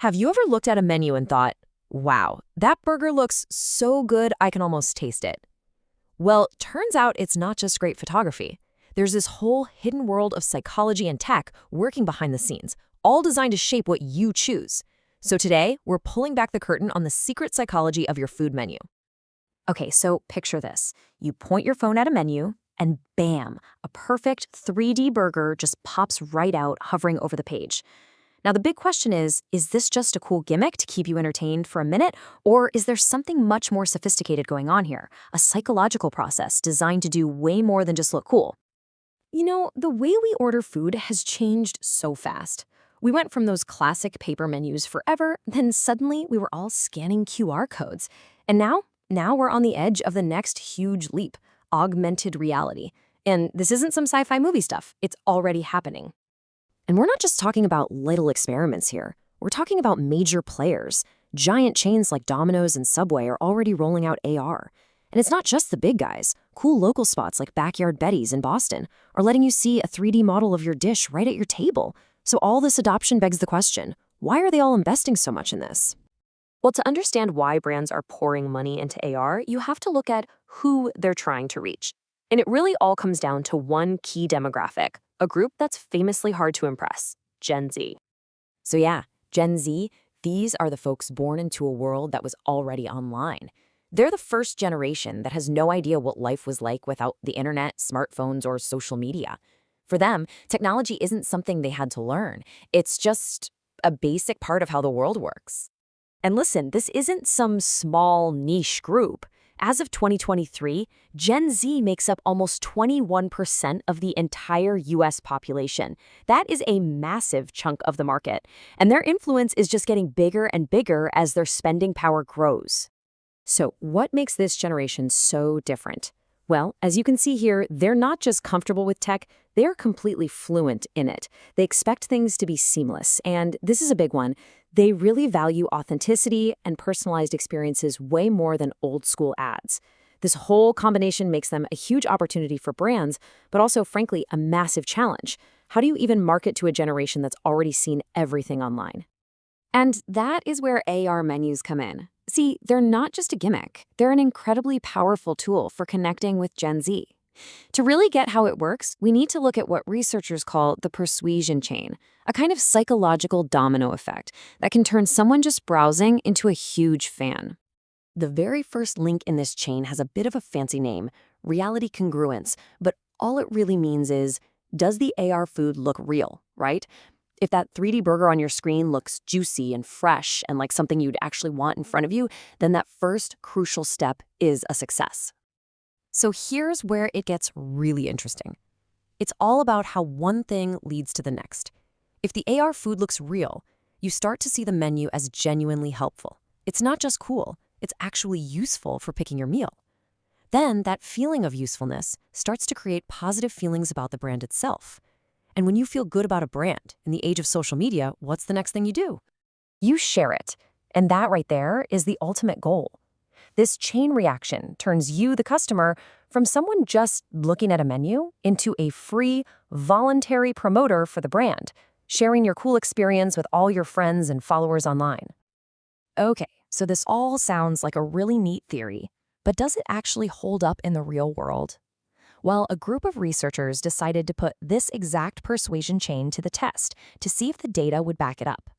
Have you ever looked at a menu and thought, wow, that burger looks so good I can almost taste it? Well, turns out it's not just great photography. There's this whole hidden world of psychology and tech working behind the scenes, all designed to shape what you choose. So today, we're pulling back the curtain on the secret psychology of your food menu. Okay, so picture this. You point your phone at a menu, and bam, a perfect 3D burger just pops right out, hovering over the page. Now, the big question is this just a cool gimmick to keep you entertained for a minute, or is there something much more sophisticated going on here, a psychological process designed to do way more than just look cool? You know, the way we order food has changed so fast. We went from those classic paper menus forever, then suddenly we were all scanning QR codes. And now we're on the edge of the next huge leap, augmented reality. And this isn't some sci-fi movie stuff, it's already happening. And we're not just talking about little experiments here. We're talking about major players. Giant chains like Domino's and Subway are already rolling out AR. And it's not just the big guys. Cool local spots like Backyard Betty's in Boston are letting you see a 3D model of your dish right at your table. So all this adoption begs the question, why are they all investing so much in this? Well, to understand why brands are pouring money into AR, you have to look at who they're trying to reach. And it really all comes down to one key demographic, a group that's famously hard to impress, Gen Z. So yeah, Gen Z, these are the folks born into a world that was already online. They're the first generation that has no idea what life was like without the internet, smartphones, or social media. For them, technology isn't something they had to learn. It's just a basic part of how the world works. And listen, this isn't some small niche group. As of 2023, Gen Z makes up almost 21% of the entire US population. That is a massive chunk of the market, and their influence is just getting bigger and bigger as their spending power grows. So, what makes this generation so different? Well, as you can see here, they're not just comfortable with tech, they're completely fluent in it. They expect things to be seamless, and this is a big one. They really value authenticity and personalized experiences way more than old-school ads. This whole combination makes them a huge opportunity for brands, but also, frankly, a massive challenge. How do you even market to a generation that's already seen everything online? And that is where AR menus come in. See, they're not just a gimmick. They're an incredibly powerful tool for connecting with Gen Z. To really get how it works, we need to look at what researchers call the persuasion chain, a kind of psychological domino effect that can turn someone just browsing into a huge fan. The very first link in this chain has a bit of a fancy name, reality congruence, but all it really means is, does the AR food look real, right? If that 3D burger on your screen looks juicy and fresh and like something you'd actually want in front of you, then that first crucial step is a success. So here's where it gets really interesting. It's all about how one thing leads to the next. If the AR food looks real, you start to see the menu as genuinely helpful. It's not just cool, it's actually useful for picking your meal. Then that feeling of usefulness starts to create positive feelings about the brand itself. And when you feel good about a brand in the age of social media, what's the next thing you do? You share it. And that right there is the ultimate goal. This chain reaction turns you, the customer, from someone just looking at a menu into a free, voluntary promoter for the brand, sharing your cool experience with all your friends and followers online. Okay, so this all sounds like a really neat theory, but does it actually hold up in the real world? Well, a group of researchers decided to put this exact persuasion chain to the test to see if the data would back it up.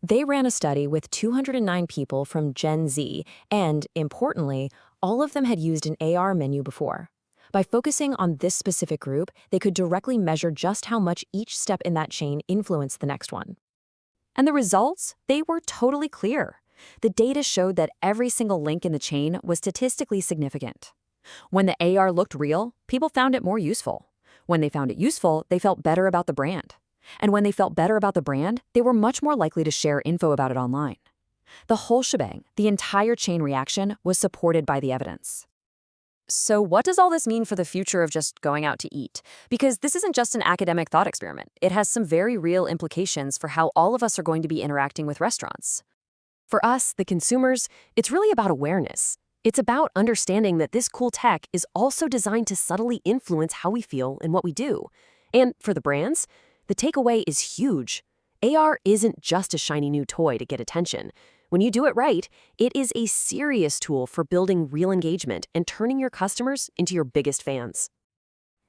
They ran a study with 209 people from Gen Z, and, importantly, all of them had used an AR menu before. By focusing on this specific group, they could directly measure just how much each step in that chain influenced the next one. And the results? They were totally clear. The data showed that every single link in the chain was statistically significant. When the AR looked real, people found it more useful. When they found it useful, they felt better about the brand. And when they felt better about the brand, they were much more likely to share info about it online. The whole shebang, the entire chain reaction, was supported by the evidence. So what does all this mean for the future of just going out to eat? Because this isn't just an academic thought experiment. It has some very real implications for how all of us are going to be interacting with restaurants. For us, the consumers, it's really about awareness. It's about understanding that this cool tech is also designed to subtly influence how we feel and what we do. And for the brands, the takeaway is huge. AR isn't just a shiny new toy to get attention. When you do it right, it is a serious tool for building real engagement and turning your customers into your biggest fans.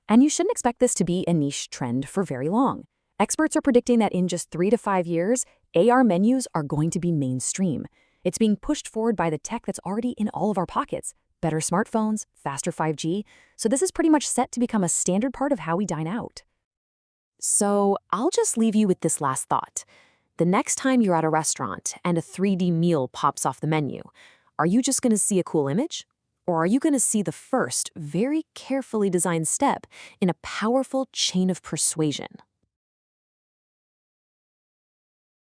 And you shouldn't expect this to be a niche trend for very long. Experts are predicting that in just 3 to 5 years, AR menus are going to be mainstream. It's being pushed forward by the tech that's already in all of our pockets. Better smartphones, faster 5G. So this is pretty much set to become a standard part of how we dine out. So I'll just leave you with this last thought. The next time you're at a restaurant and a 3D meal pops off the menu, are you just going to see a cool image? Or are you going to see the first, very carefully designed step in a powerful chain of persuasion?